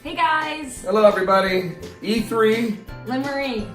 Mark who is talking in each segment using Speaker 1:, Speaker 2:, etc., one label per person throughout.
Speaker 1: Hey guys,
Speaker 2: Hello everybody, E3,
Speaker 1: Lynn Marie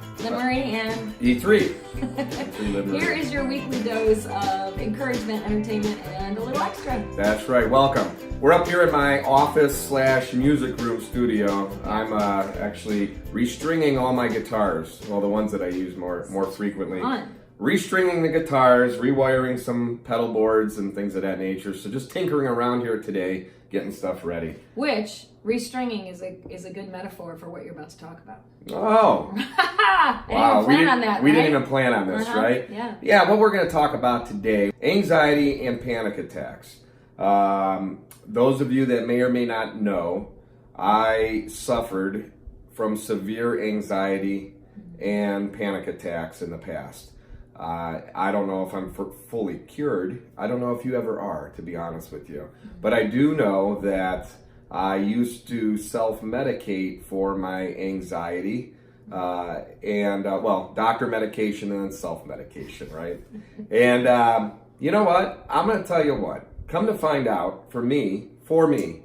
Speaker 1: and
Speaker 2: E3.
Speaker 1: here is your weekly dose of encouragement, entertainment, and a little extra.
Speaker 2: That's right, welcome. We're up here at my office / music room studio. I'm actually restringing all my guitars, well the ones that I use more frequently.
Speaker 1: Fun.
Speaker 2: Restringing the guitars, rewiring some pedal boards and things of that nature. So just tinkering around here today, getting stuff ready.
Speaker 1: Which restringing is a good metaphor for what you're about to talk about.
Speaker 2: Oh,
Speaker 1: I
Speaker 2: wow,
Speaker 1: didn't plan on that,
Speaker 2: we
Speaker 1: right?
Speaker 2: didn't even plan on this, right?
Speaker 1: Yeah.
Speaker 2: Yeah, what we're going to talk about today, anxiety and panic attacks. Those of you that may or may not know, I suffered from severe anxiety and panic attacks in the past. I don't know if I'm fully cured. I don't know if you ever are, to be honest with you. But I do know that I used to self-medicate for my anxiety. Doctor medication and then self-medication, right? And you know what? I'm going to tell you what. Come to find out, for me,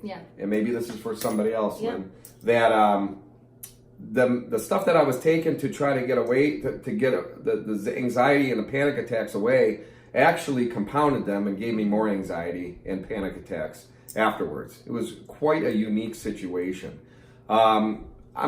Speaker 1: Yeah.
Speaker 2: and maybe this is for somebody else,
Speaker 1: Yeah.
Speaker 2: Lynn, that the stuff that I was taking to try to get away, to get the anxiety and the panic attacks away, actually compounded them and gave me more anxiety and panic attacks afterwards. It was quite a unique situation. I'm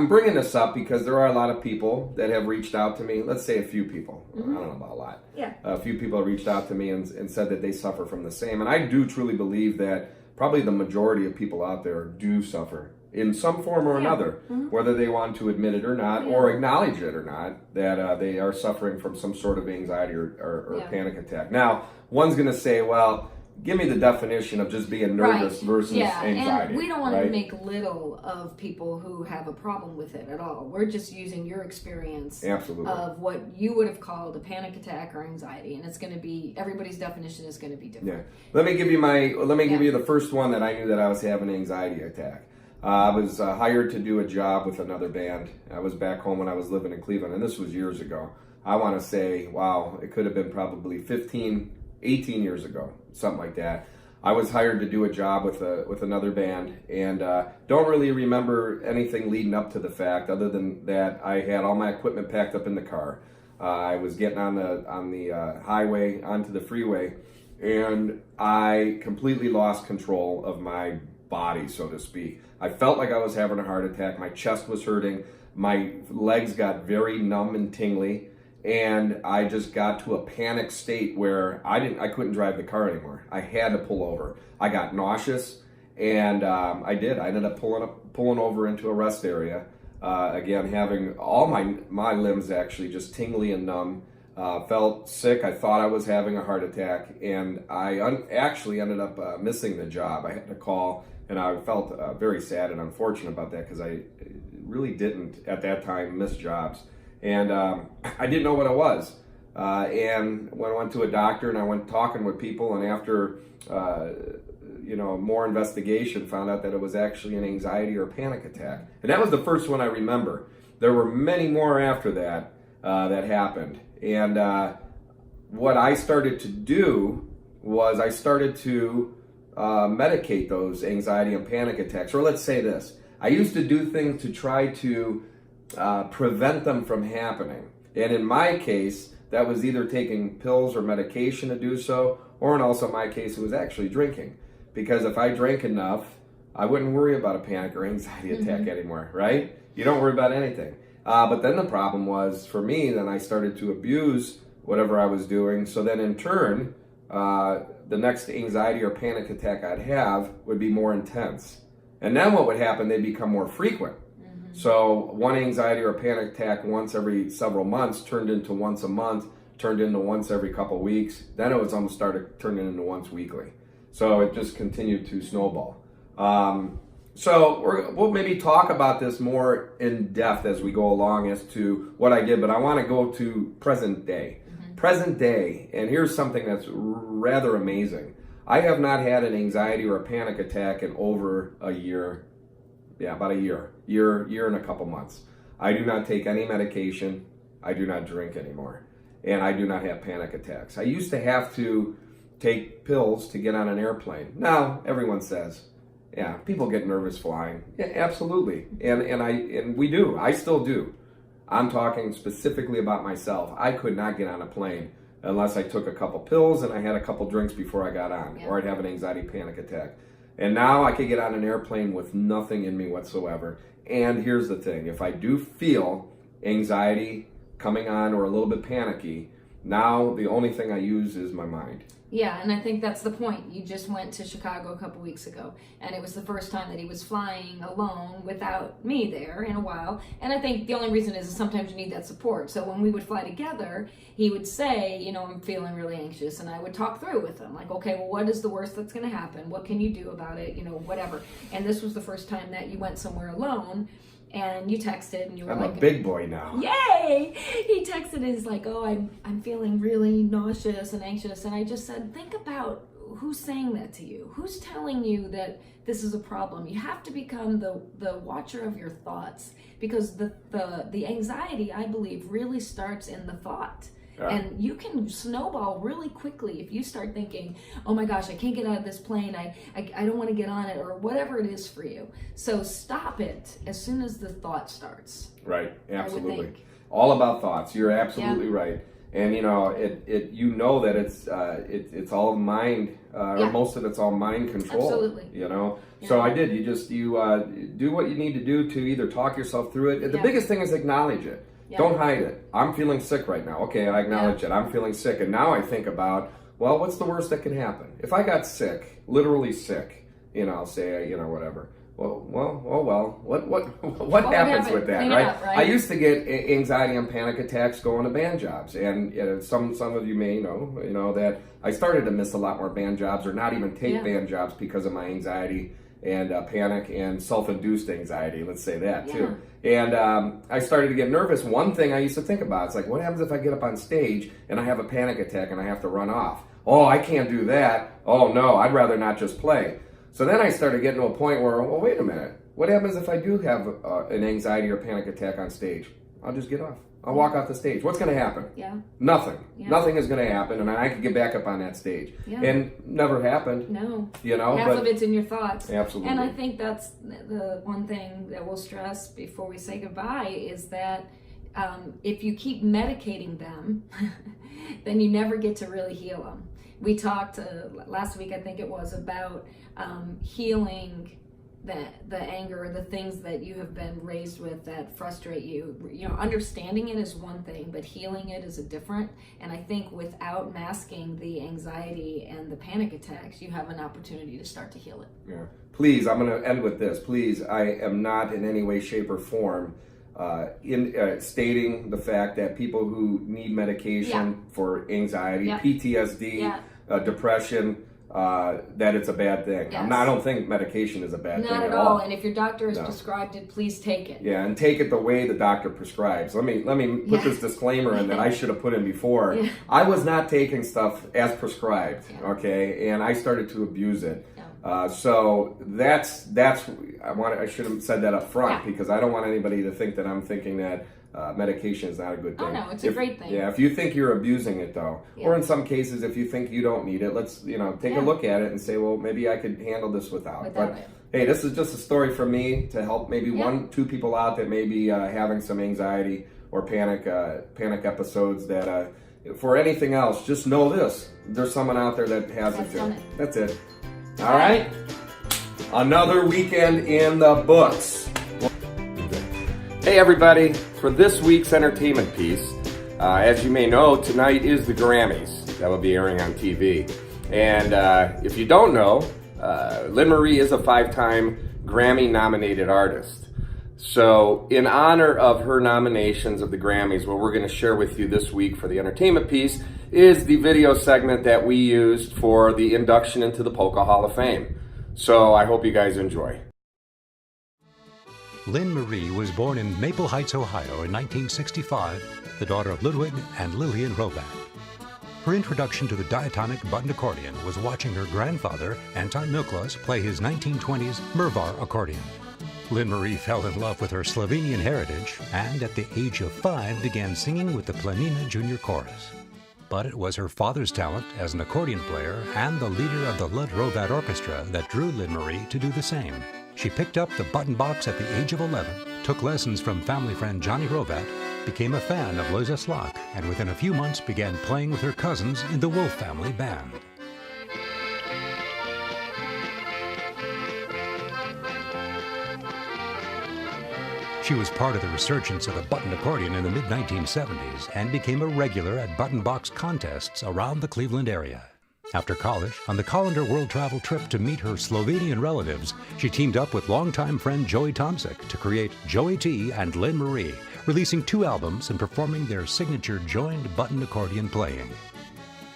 Speaker 2: bringing this up because there are a lot of people that have reached out to me. Let's say a few people. I don't know about a lot.
Speaker 1: Yeah.
Speaker 2: A few people have reached out to me and said that they suffer from the same. And I do truly believe that probably the majority of people out there do suffer in some form or another, whether they want to admit it or not, or acknowledge it or not, that they are suffering from some sort of anxiety or panic attack. Now, one's going to say, well, give me the definition of just being nervous versus anxiety.
Speaker 1: And we don't want
Speaker 2: right?
Speaker 1: to make little of people who have a problem with it at all. We're just using your experience
Speaker 2: Absolutely.
Speaker 1: of what you would have called a panic attack or anxiety, and it's going to be, everybody's definition is going to be different.
Speaker 2: Yeah. Let me give you the first one that I knew that I was having an anxiety attack. I was hired to do a job with another band. I was back home when I was living in Cleveland, and this was years ago. I want to say, wow, it could have been probably 15, 18 years ago, something like that. I was hired to do a job with another band, and don't really remember anything leading up to the fact, other than that I had all my equipment packed up in the car. I was getting on the highway onto the freeway, and I completely lost control of my body, so to speak. I felt like I was having a heart attack. My chest was hurting. My legs got very numb and tingly, and I just got to a panic state where I couldn't drive the car anymore. I had to pull over. I got nauseous, and I did. I ended up pulling over into a rest area. Again, having all my limbs actually just tingly and numb. Felt sick. I thought I was having a heart attack, and I actually ended up missing the job. I had to call, and I felt very sad and unfortunate about that because I really didn't at that time miss jobs, and I didn't know what it was. And when I went to a doctor and I went talking with people, and after more investigation, found out that it was actually an anxiety or panic attack, and that was the first one I remember. There were many more after that that happened. And what I started to do was I started to medicate those anxiety and panic attacks. Or let's say this, I used to do things to try to prevent them from happening. And in my case, that was either taking pills or medication to do so, or in also my case, it was actually drinking. Because if I drank enough, I wouldn't worry about a panic or anxiety attack anymore, right? You don't worry about anything. But then the problem was, for me, then I started to abuse whatever I was doing. So then in turn, the next anxiety or panic attack I'd have would be more intense. And then what would happen, they'd become more frequent. So one anxiety or panic attack once every several months turned into once a month, turned into once every couple of weeks. Then it was almost started turning into once weekly. So it just continued to snowball. So we'll maybe talk about this more in depth as we go along as to what I did, but I want to go to present day. Present day, and here's something that's rather amazing. I have not had an anxiety or a panic attack in over a year. Yeah, about a year and a couple months. I do not take any medication. I do not drink anymore. And I do not have panic attacks. I used to have to take pills to get on an airplane. Now, everyone says, Yeah, people get nervous flying. Yeah, absolutely. And we do. I still do. I'm talking specifically about myself. I could not get on a plane unless I took a couple pills and I had a couple drinks before I got on, or I'd have an anxiety panic attack. And now I could get on an airplane with nothing in me whatsoever. And here's the thing, if I do feel anxiety coming on or a little bit panicky, now the only thing I use is my mind.
Speaker 1: Yeah, and I think that's the point. You just went to Chicago a couple weeks ago, and it was the first time that he was flying alone without me there in a while. And I think the only reason is sometimes you need that support. So when we would fly together, he would say, you know, I'm feeling really anxious, and I would talk through with him, like, okay, well, what is the worst that's going to happen? What can you do about it? You know, whatever. And this was the first time that you went somewhere alone. And you texted, and you were
Speaker 2: I'm
Speaker 1: like,
Speaker 2: a big boy now.
Speaker 1: Yay! He texted, and he's like, oh, I'm feeling really nauseous and anxious. And I just said, think about who's saying that to you. Who's telling you that this is a problem? You have to become the watcher of your thoughts, because the anxiety, I believe, really starts in the thought. And you can snowball really quickly if you start thinking, oh my gosh, I can't get out of this plane, I don't want to get on it, or whatever it is for you. So stop it as soon as the thought starts.
Speaker 2: Right, absolutely. All about thoughts. You're absolutely right. And you know, you know that it's all mind, or most of it's all mind control.
Speaker 1: Absolutely.
Speaker 2: You know. So I did. You do what you need to do to either talk yourself through it. The biggest thing is acknowledge it. Don't hide it. I'm feeling sick right now. Okay, I acknowledge it. I'm feeling sick. And now I think about, well, what's the worst that can happen? If I got sick, literally sick, you know, I'll say, you know, whatever. Well, what happens with that, right? I used to get anxiety and panic attacks going to band jobs. And you know, some of you may know that I started to miss a lot more band jobs, or not even take band jobs, because of my anxiety and panic and self-induced anxiety, let's say that too. And I started to get nervous. One thing I used to think about, it's like, what happens if I get up on stage and I have a panic attack and I have to run off? Oh, I can't do that. Oh no, I'd rather not just play. So then I started getting to a point where, well, wait a minute. What happens if I do have an anxiety or panic attack on stage? I'll just get off. I'll walk off the stage. What's going to happen? Nothing. Nothing is going to happen, and I could get back up on that stage. And never happened.
Speaker 1: No.
Speaker 2: You know,
Speaker 1: half of it's in your thoughts.
Speaker 2: Absolutely.
Speaker 1: And I think that's the one thing that we'll stress before we say goodbye, is that if you keep medicating them, then you never get to really heal them. We talked last week, I think it was, about healing the anger, or the things that you have been raised with that frustrate you. You know, understanding it is one thing, but healing it is a different. And I think without masking the anxiety and the panic attacks, you have an opportunity to start to heal it.
Speaker 2: Yeah. Please, I'm going to end with this. Please, I am not in any way, shape, or form stating the fact that people who need medication for anxiety, PTSD, depression, that it's a bad thing. I don't think medication is a bad thing at all.
Speaker 1: And if your doctor has prescribed it, please take it.
Speaker 2: Yeah, and take it the way the doctor prescribes. Let me put this disclaimer in that I should have put in before. I was not taking stuff as prescribed, okay, and I started to abuse it. So that's I should have said that up front, because I don't want anybody to think that I'm thinking that medication is not a good thing.
Speaker 1: Oh no, it's a great thing.
Speaker 2: Yeah, if you think you're abusing it though, or in some cases if you think you don't need it, let's take a look at it and say, well, maybe I could handle this without. But hey, this is just a story from me to help maybe 1-2 people out that may be having some anxiety or panic episodes. That for anything else, just know this: there's someone out there that has it too. That's it. All right, another weekend in the books. Hey everybody, for this week's entertainment piece, as you may know, tonight is the Grammys that will be airing on TV. And if you don't know, Lynn Marie is a 5-time Grammy-nominated artist. So in honor of her nominations of the Grammys, what we're going to share with you this week for the entertainment piece is the video segment that we used for the induction into the Polka Hall of Fame. So I hope you guys enjoy.
Speaker 3: Lynn Marie was born in Maple Heights, Ohio in 1965, the daughter of Ludwig and Lillian Roback. Her introduction to the diatonic button accordion was watching her grandfather, Anton Miklos, play his 1920s Mervar accordion. Lynn Marie fell in love with her Slovenian heritage and at the age of 5 began singing with the Planina Junior Chorus. But it was her father's talent as an accordion player and the leader of the Lud Robat Orchestra that drew Lynn Marie to do the same. She picked up the button box at the age of 11, took lessons from family friend Johnny Robat, became a fan of Loisa Slock, and within a few months began playing with her cousins in the Wolf Family Band. She was part of the resurgence of the button accordion in the mid-1970s and became a regular at button box contests around the Cleveland area. After college, on the Colander World Travel trip to meet her Slovenian relatives, she teamed up with longtime friend Joey Tomczyk to create Joey T and Lynn Marie, releasing 2 albums and performing their signature joined button accordion playing.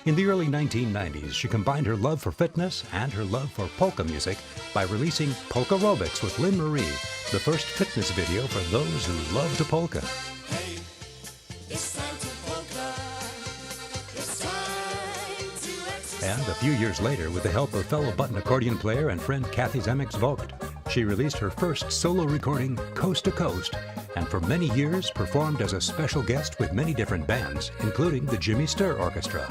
Speaker 3: In the early 1990s, she combined her love for fitness and her love for polka music by releasing Polka Aerobics with Lynn Marie, the first fitness video for those who love to polka.
Speaker 4: Hey, it's time to polka. It's time to exercise.
Speaker 3: And a few years later, with the help of fellow button accordion player and friend Kathy Zemeckis-Vogt, she released her first solo recording, Coast to Coast, and for many years performed as a special guest with many different bands, including the Jimmy Sturr Orchestra.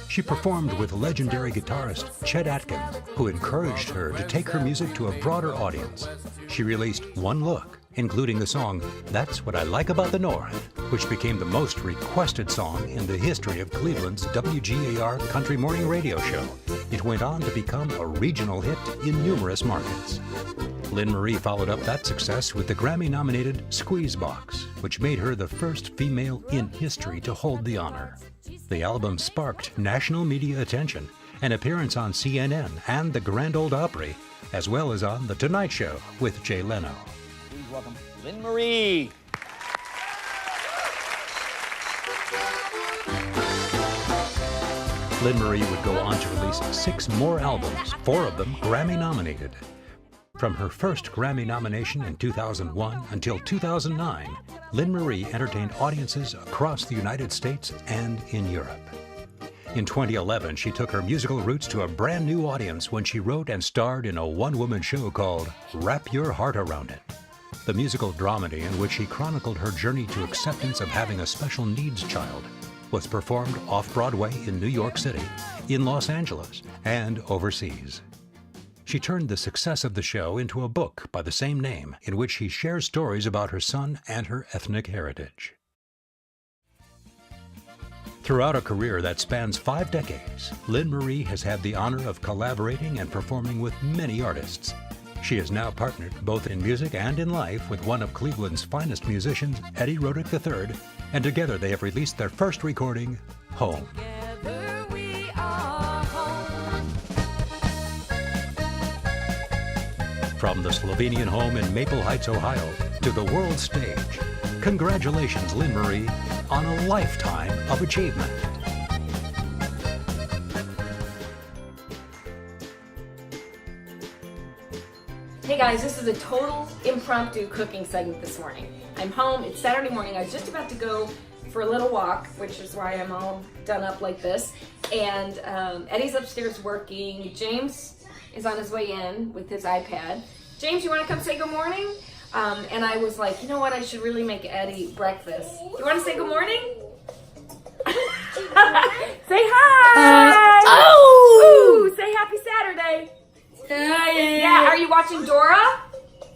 Speaker 3: She performed with legendary guitarist Chet Atkins, who encouraged her to take her music to a broader audience. She released One Look, including the song That's What I Like About the North, which became the most requested song in the history of Cleveland's WGAR Country Morning Radio Show. It went on to become a regional hit in numerous markets. Lynn Marie followed up that success with the Grammy-nominated Squeeze Box, which made her the first female in history to hold the honor. The album sparked national media attention, an appearance on CNN and the Grand Ole Opry, as well as on The Tonight Show with Jay Leno.
Speaker 5: Please welcome Lynn Marie.
Speaker 3: Lynn Marie would go on to release 6 more albums, 4 of them Grammy-nominated. From her first Grammy nomination in 2001 until 2009, Lynn Marie entertained audiences across the United States and in Europe. In 2011, she took her musical roots to a brand new audience when she wrote and starred in a one-woman show called Wrap Your Heart Around It. The musical dramedy in which she chronicled her journey to acceptance of having a special needs child was performed off-Broadway in New York City, in Los Angeles, and overseas. She turned the success of the show into a book by the same name, in which she shares stories about her son and her ethnic heritage. Throughout a career that spans 5 decades, Lynn Marie has had the honor of collaborating and performing with many artists. She is now partnered both in music and in life with one of Cleveland's finest musicians, Eddie Rodick III, and together they have released their first recording, Home.
Speaker 1: Together we are home.
Speaker 3: From the Slovenian home in Maple Heights, Ohio, to the world stage, congratulations, Lynn Marie, on a lifetime of achievement.
Speaker 6: Hey guys, this is a total impromptu cooking segment this morning. I'm home, it's Saturday morning, I was just about to go for a little walk, which is why I'm all done up like this, and Eddie's upstairs working, James is on his way in with his iPad. James, you want to come say good morning? And I was like, you know what, I should really make Eddie breakfast. You want to say good morning? Say hi! Ooh, say happy Saturday! Yeah, are you watching Dora?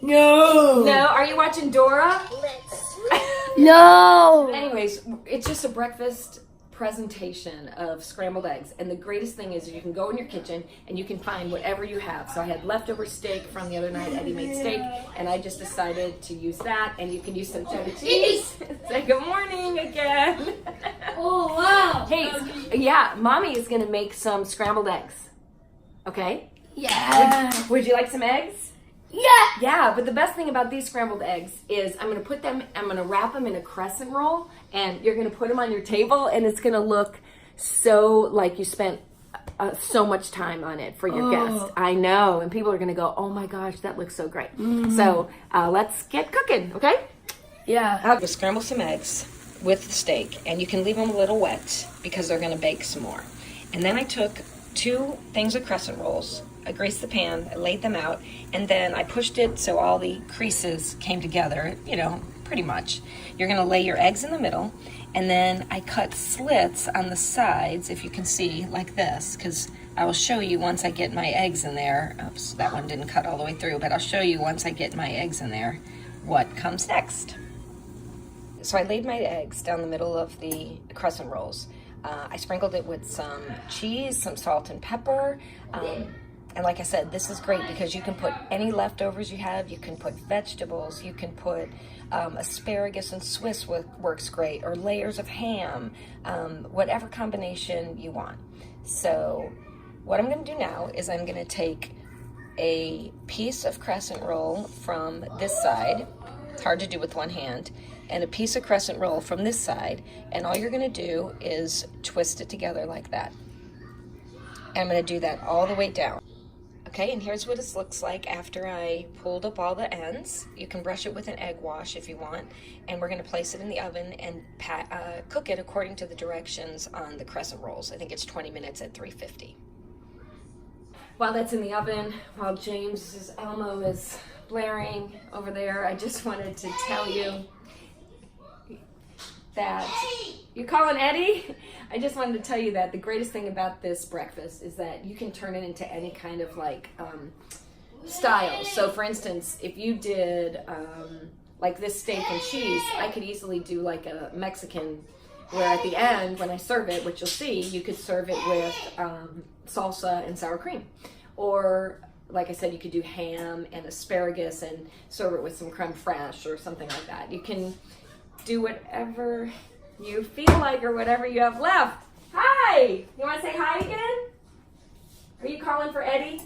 Speaker 7: No.
Speaker 6: No, are you watching Dora?
Speaker 7: No.
Speaker 6: Anyways, it's just a breakfast presentation of scrambled eggs. And the greatest thing is you can go in your kitchen and you can find whatever you have. So I had leftover steak from the other night. Eddie made steak and I just decided to use that. And you can use some cheddar cheese. Say good morning again.
Speaker 7: Oh, wow.
Speaker 6: Hey, yeah, Mommy is going to make some scrambled eggs. Okay?
Speaker 7: Yeah.
Speaker 6: Would you like some eggs?
Speaker 7: Yeah.
Speaker 6: Yeah, but the best thing about these scrambled eggs is I'm going to wrap them in a crescent roll and you're going to put them on your table and it's going to look so like you spent so much time on it for your guest. I know. And people are going to go, oh my gosh, that looks so great. So let's get cooking, okay?
Speaker 7: Yeah.
Speaker 6: I'll just scramble some eggs with the steak and you can leave them a little wet because they're going to bake some more. And then I took 2 things of crescent rolls. I greased the pan, I laid them out, and then I pushed it so all the creases came together, you know, pretty much. You're gonna lay your eggs in the middle, and then I cut slits on the sides, if you can see, like this, because I will show you once I get my eggs in there. Oops, that one didn't cut all the way through, but I'll show you once I get my eggs in there what comes next. So I laid my eggs down the middle of the crescent rolls. I sprinkled it with some cheese, some salt and pepper. And like I said, this is great because you can put any leftovers you have. You can put vegetables. You can put asparagus and Swiss works great, or layers of ham, whatever combination you want. So what I'm going to do now is I'm going to take a piece of crescent roll from this side. It's hard to do with one hand. And a piece of crescent roll from this side. And all you're going to do is twist it together like that. And I'm going to do that all the way down. Okay, and here's what it looks like after I pulled up all the ends. You can brush it with an egg wash if you want. And we're going to place it in the oven and cook it according to the directions on the crescent rolls. I think it's 20 minutes at 350. While that's in the oven, while James's Elmo is blaring over there, I just wanted to tell you that you're calling Eddie? I just wanted to tell you that the greatest thing about this breakfast is that you can turn it into any kind of like style. So for instance, if you did like this steak and cheese, I could easily do like a Mexican, where at the end when I serve it, which you'll see, you could serve it with salsa and sour cream. Or like I said, you could do ham and asparagus and serve it with some creme fraiche or something like that. You can do whatever you feel like or whatever you have left. Hi! You want to say hi again? Are you calling for Eddie?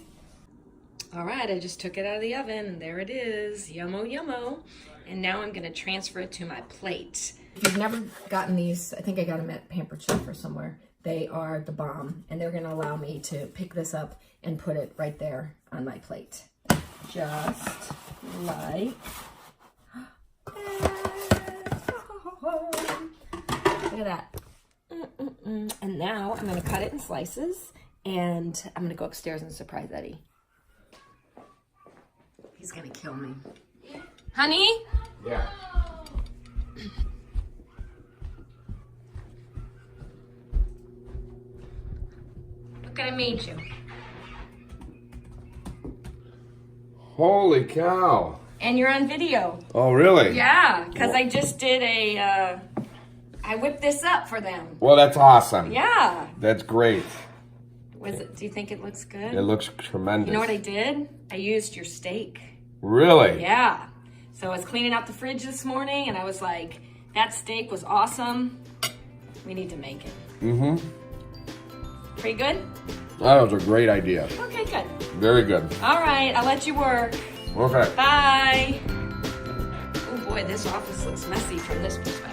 Speaker 6: All right, I just took it out of the oven and there it is. Yummo, yummo. And now I'm going to transfer it to my plate. If you've never gotten these, I think I got them at Pampered Chef or somewhere. They are the bomb, and they're going to allow me to pick this up and put it right there on my plate. Just like look at that. And now I'm going to cut it in slices, and I'm going to go upstairs and surprise Eddie. He's going to kill me. Honey?
Speaker 2: Yeah.
Speaker 6: Look what I made you.
Speaker 2: Holy cow.
Speaker 6: And you're on video.
Speaker 2: Oh, really?
Speaker 6: Yeah, because I just did I whipped this up for them.
Speaker 2: Well, that's awesome.
Speaker 6: Yeah.
Speaker 2: That's great.
Speaker 6: Do you think it looks good?
Speaker 2: It looks tremendous.
Speaker 6: You know what I did? I used your steak.
Speaker 2: Really?
Speaker 6: Yeah. So I was cleaning out the fridge this morning, and I was like, that steak was awesome. We need to make it.
Speaker 2: Mm-hmm.
Speaker 6: Pretty good?
Speaker 2: That was a great idea.
Speaker 6: Okay, good.
Speaker 2: Very good.
Speaker 6: All right, I'll let you work.
Speaker 2: Okay.
Speaker 6: Bye. Oh boy, this office looks messy from this perspective.